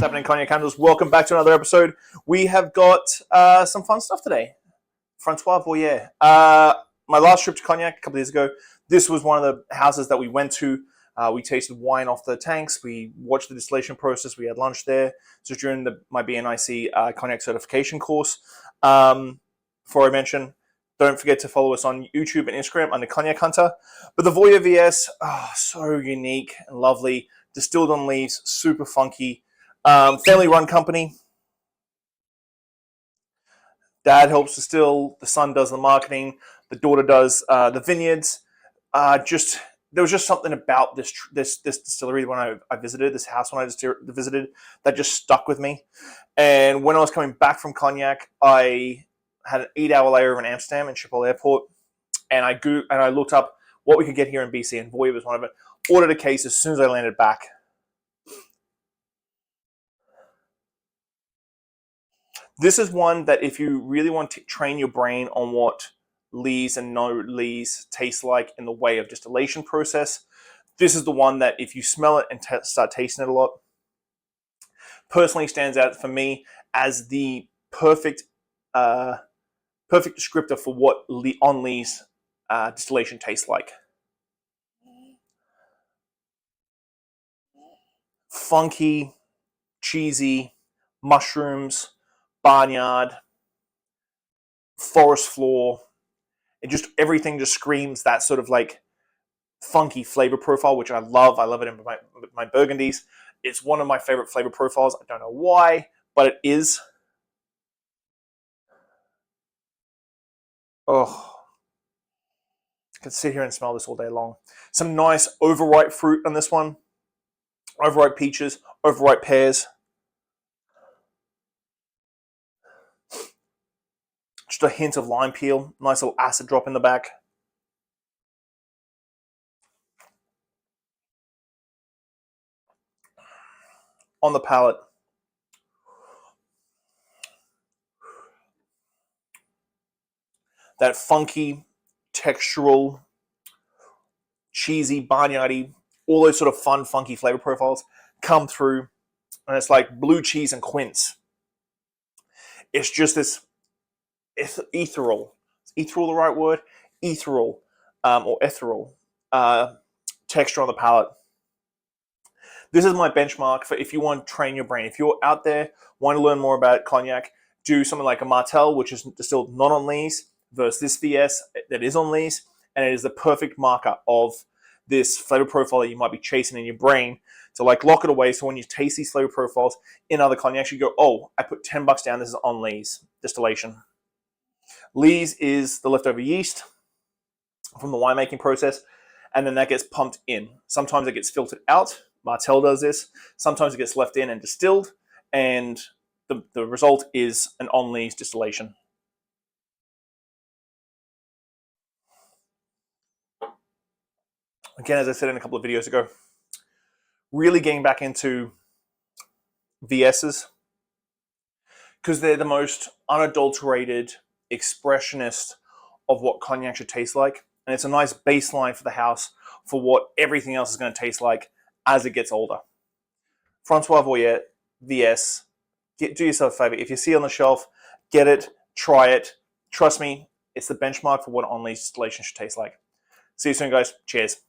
happening, Cognac Candles? Welcome back to another episode. We have got some fun stuff today. Francois Voyer. My last trip to Cognac a couple of years ago, this was one of the houses that we went to. We tasted wine off the tanks. We watched the distillation process. We had lunch there. So during my BNIC Cognac certification course. Before I mention, don't forget to follow us on YouTube and Instagram under Cognac Hunter. But the Voyer VS, so unique and lovely. Distilled on leaves, super funky. Family-run company. Dad helps distill. The son does the marketing. The daughter does the vineyards. There was just something about this distillery when I visited, this house when I visited, that just stuck with me. And when I was coming back from Cognac, I had an 8-hour layover in Amsterdam in Schiphol Airport, and I looked up what we could get here in BC, and Voyer was one of it. Ordered a case as soon as I landed back. This is one that if you really want to train your brain on what lees and no lees taste like in the way of distillation process, this is the one that if you smell it and start tasting it a lot, personally stands out for me as the perfect descriptor for what on lees distillation tastes like. Funky, cheesy, mushrooms, barnyard, forest floor. Everything just screams that sort of like funky flavor profile, which I love. I love it in my Burgundies. It's one of my favorite flavor profiles. I don't know why, but it is. Oh, I could sit here and smell this all day long. Some nice overripe fruit on this one. Overripe peaches, overripe pears. Just a hint of lime peel. Nice little acid drop in the back. On the palate. That funky, textural, cheesy, barnyardy, all those sort of fun, funky flavor profiles come through. And it's like blue cheese and quince. It's just this ethereal. Is ethereal the right word? Ethereal or ethereal texture on the palate. This is my benchmark for if you want to train your brain. If you're out there, want to learn more about Cognac, do something like a Martell, which is distilled not on lees, versus this VS that is on lees, and it is the perfect marker of this flavor profile that you might be chasing in your brain to like lock it away. So when you taste these flavor profiles in other cognacs, you go, oh, I put $10 down. This is on lees distillation. Lees is the leftover yeast from the winemaking process, and then that gets pumped in. Sometimes it gets filtered out. Martell does this. Sometimes it gets left in and distilled, and the result is an on lees distillation. Again, as I said in a couple of videos ago, really getting back into VSs because they're the most unadulterated expressionist of what cognac should taste like. And it's a nice baseline for the house for what everything else is going to taste like as it gets older. Francois Voyer, VS. Do yourself a favor. If you see it on the shelf, get it, try it. Trust me, it's the benchmark for what on lees distillation should taste like. See you soon, guys. Cheers.